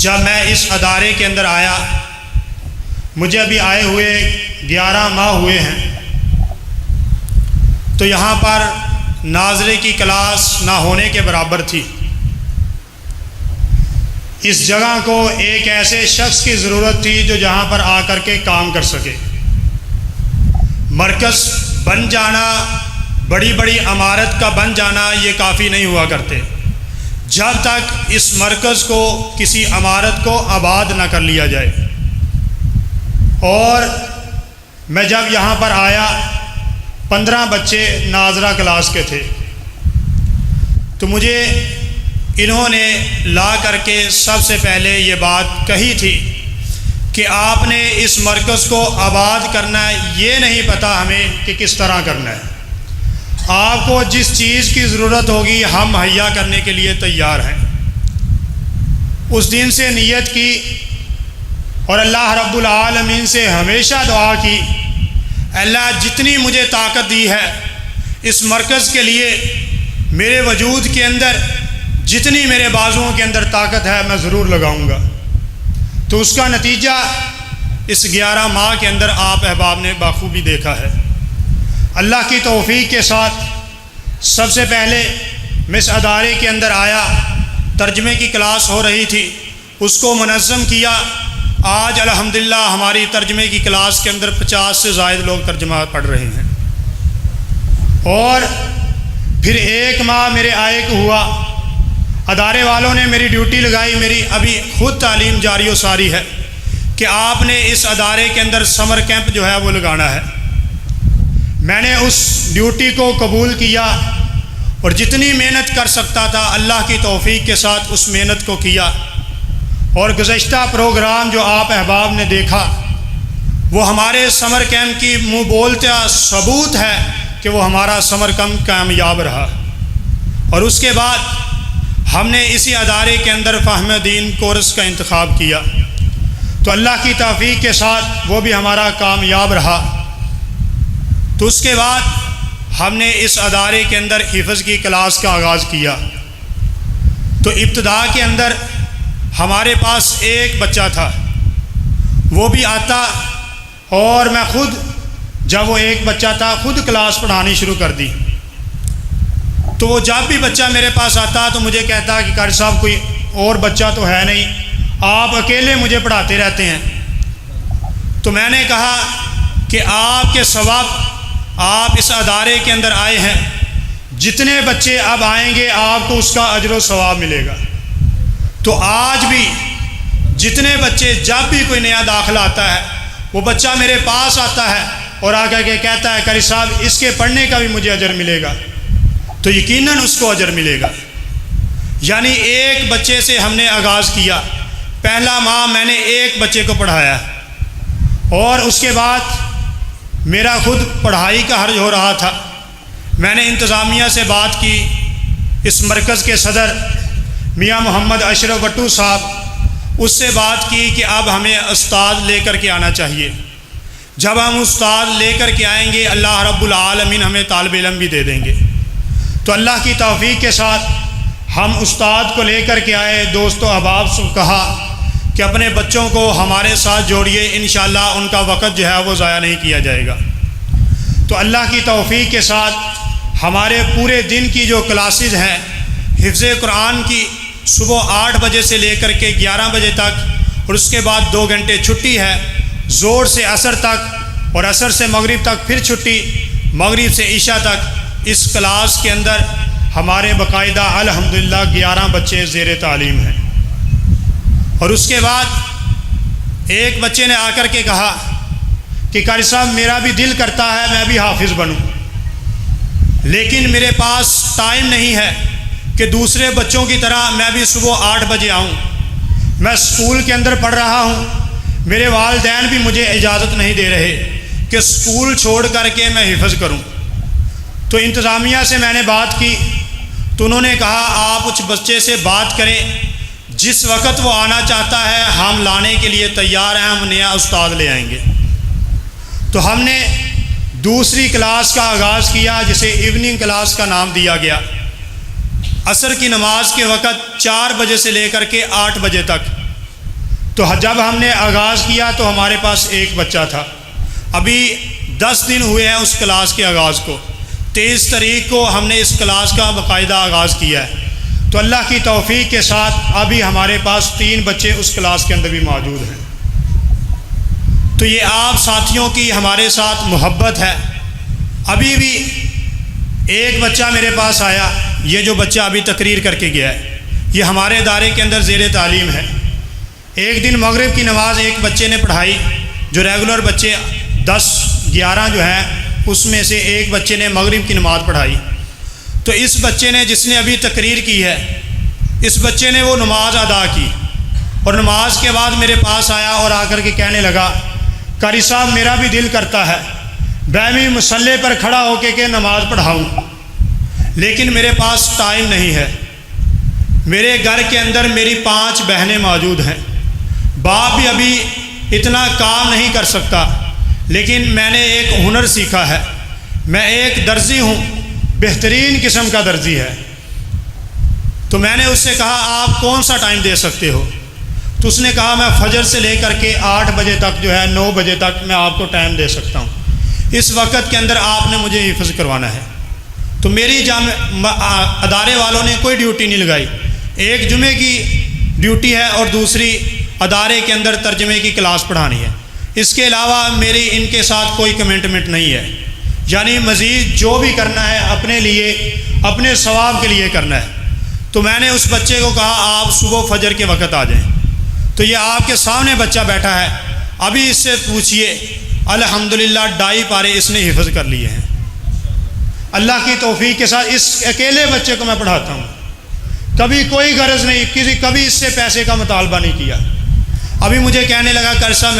जब मैं इस अदारे के अंदर आया, मुझे अभी आए हुए 11 माह हुए हैं, तो यहाँ पर नाज़रे की क्लास ना होने के बराबर थी। इस जगह को एक ऐसे शख्स की ज़रूरत थी जो जहाँ पर आकर के काम कर सके। मरकज़ बन जाना, बड़ी बड़ी इमारत का बन जाना, ये काफ़ी नहीं हुआ करते जब तक इस मरकज़ को, किसी इमारत को आबाद ना कर लिया जाए। और मैं जब यहाँ पर आया, 15 बच्चे नाज़रा क्लास के थे, तो मुझे इन्होंने ला करके सबसे पहले ये बात कही थी कि आपने इस मरकज़ को आबाद करना है, ये नहीं पता हमें कि किस तरह करना है। आपको जिस चीज़ की ज़रूरत होगी हम मुहैया करने के लिए तैयार हैं। उस दिन से नीयत की और अल्लाह रब्बुल आलमीन से हमेशा दुआ की, अल्लाह जितनी मुझे ताकत दी है इस मरकज़ के लिए, मेरे वजूद के अंदर जितनी मेरे बाजुओं के अंदर ताकत है मैं ज़रूर लगाऊंगा। तो उसका नतीजा इस 11 माह के अंदर आप अहबाब ने बाखूबी देखा है। अल्लाह की तौफीक के साथ सबसे पहले मैं इस अदारे के अंदर आया, तर्जमे की क्लास हो रही थी, उसको मुनज़्ज़म किया। आज अल्हम्दुलिल्लाह हमारी तर्जमे की क्लास के अंदर 50 से ज़ायद लोग तर्जमा पढ़ रहे हैं। और फिर 1 माह मेरे आए को हुआ, अदारे वालों ने मेरी ड्यूटी लगाई। मेरी अभी खुद तालीम जारी व सारी है कि आपने इस अदारे के अंदर समर कैंप जो है वो लगाना है। मैंने उस ड्यूटी को कबूल किया और जितनी मेहनत कर सकता था अल्लाह की तौफीक के साथ उस मेहनत को किया। और गुज़श्ता प्रोग्राम जो आप अहबाब ने देखा, वो हमारे समर कैंप की मुँह बोलता सबूत है कि वो हमारा समर कैंप कामयाब रहा। और उसके बाद हमने इसी अदारे के अंदर फ़हम दीन कोर्स का इंतखाब किया, तो अल्लाह की तौफीक के साथ वो भी हमारा कामयाब रहा। तो उसके बाद हमने इस अदारे के अंदर हिफ़्ज़ की क्लास का आगाज़ किया। तो इब्तिदा के अंदर हमारे पास एक बच्चा था, वो भी आता और मैं खुद, जब वो एक बच्चा था, खुद क्लास पढ़ानी शुरू कर दी। तो वो जब भी बच्चा मेरे पास आता तो मुझे कहता कि कारी साहब कोई और बच्चा तो है नहीं, आप अकेले मुझे पढ़ाते रहते हैं। तो मैंने कहा कि आपके सवाब, आप इस अदारे के अंदर आए हैं, जितने बच्चे अब आएंगे आपको उसका अजर व सवाब मिलेगा। तो आज भी जितने बच्चे, जब भी कोई नया दाखिला आता है, वो बच्चा मेरे पास आता है और आकर के कहता है कारी साहब इसके पढ़ने का भी मुझे अजर मिलेगा, तो यकीनन उसको अजर मिलेगा। यानी एक बच्चे से हमने आगाज़ किया। पहला माह मैंने एक बच्चे को पढ़ाया और उसके बाद मेरा खुद पढ़ाई का हर्ज हो रहा था। मैंने इंतज़ामिया से बात की, इस मरकज़ के सदर मियाँ मोहम्मद अशरफ भट्टू साहब, उससे बात की कि अब हमें उस्ताद लेकर के आना चाहिए। जब हम उस्ताद लेकर के आएंगे अल्लाह रब्बुल आलमीन हमें तालिब इल्म भी दे देंगे। तो अल्लाह की तौफीक के साथ हम उस्ताद को लेकर के आए। दोस्तों अहबाब से कहा कि अपने बच्चों को हमारे साथ जोड़िए, इंशाअल्लाह उनका वक़्त जो है वो ज़ाया नहीं किया जाएगा। तो अल्लाह की तौफीक के साथ हमारे पूरे दिन की जो क्लासेस हैं हिफ्ज़ कुरान की, सुबह 8 बजे से लेकर के 11 बजे तक, और उसके बाद 2 घंटे छुट्टी है, ज़ोर से असर तक और असर से मगरिब तक फिर छुट्टी, मगरिब से ईशा तक। इस क्लास के अंदर हमारे बाकायदा अल्हम्दुलिल्लाह 11 बच्चे ज़ेर तालीम हैं। और उसके बाद एक बच्चे ने आकर के कहा कि कारी साहब मेरा भी दिल करता है मैं भी हाफिज़ बनूं, लेकिन मेरे पास टाइम नहीं है कि दूसरे बच्चों की तरह मैं भी सुबह 8 बजे आऊँ। मैं स्कूल के अंदर पढ़ रहा हूँ, मेरे वालिदैन भी मुझे इजाज़त नहीं दे रहे कि स्कूल छोड़ करके मैं हिफ़्ज़ करूँ। तो इंतज़ामिया से मैंने बात की, तो उन्होंने कहा आप उस बच्चे से बात करें, जिस वक़्त वो आना चाहता है हम लाने के लिए तैयार हैं, हम नया उस्ताद ले आएंगे। तो हमने दूसरी क्लास का आगाज़ किया जिसे इवनिंग क्लास का नाम दिया गया। असर की नमाज के वक़्त 4 बजे से लेकर के 8 बजे तक तो जब हमने आगाज़ किया तो हमारे पास एक बच्चा था। अभी 10 दिन हुए हैं उस क्लास के आगाज़ को। 23 तारीख को हमने इस क्लास का बाकायदा आगाज़ किया है। तो अल्लाह की तौफीक के साथ अभी हमारे पास 3 बच्चे उस क्लास के अंदर भी मौजूद हैं। तो ये आप साथियों की हमारे साथ मोहब्बत है। अभी भी एक बच्चा मेरे पास आया, ये जो बच्चा अभी तकरीर करके गया है, ये हमारे इदारे के अंदर ज़ेर तालीम है। एक दिन मगरिब की नमाज़ एक बच्चे ने पढ़ाई, जो रेगुलर बच्चे 10-11 जो हैं उसमें से एक बच्चे ने मगरिब की नमाज़ पढ़ाई। तो इस बच्चे ने, जिसने अभी तकरीर की है, इस बच्चे ने वो नमाज अदा की और नमाज के बाद मेरे पास आया और आकर के कहने लगा, कारी साहब मेरा भी दिल करता है मैं भी मुसल्ले पर खड़ा होके के नमाज़ पढ़ाऊँ, लेकिन मेरे पास टाइम नहीं है। मेरे घर के अंदर मेरी 5 बहनें मौजूद हैं, बाप भी अभी इतना काम नहीं कर सकता, लेकिन मैंने एक हुनर सीखा है। मैं एक दर्जी हूँ, बेहतरीन किस्म का दर्जी है। तो मैंने उससे कहा आप कौन सा टाइम दे सकते हो? तो उसने कहा मैं फजर से लेकर के 8 बजे तक जो है 9 बजे तक मैं आपको टाइम दे सकता हूँ। इस वक्त के अंदर आपने मुझे हिफ्ज़ करवाना है। तो मेरी अदारे वालों ने कोई ड्यूटी नहीं लगाई। एक जुमे की ड्यूटी है और दूसरी अदारे के अंदर तर्जमे की क्लास पढ़ानी है। इसके अलावा मेरी इनके साथ कोई कमिटमेंट नहीं है, यानी मज़ीद जो भी करना है अपने लिए, अपने सवाब के लिए करना है। तो मैंने उस बच्चे को कहा आप सुबह फजर के वक़्त आ जाएं। तो ये आपके सामने बच्चा बैठा है, अभी इससे पूछिए, अल्हम्दुलिल्लाह 2.5 पारे इसने हिफ्ज़ कर लिए हैं। अल्लाह की तौफीक के साथ इस अकेले बच्चे को मैं पढ़ाता हूँ। कभी कोई गर्ज नहीं, कभी इससे पैसे का मुतालबा नहीं किया। अभी मुझे कहने लगा कर साहब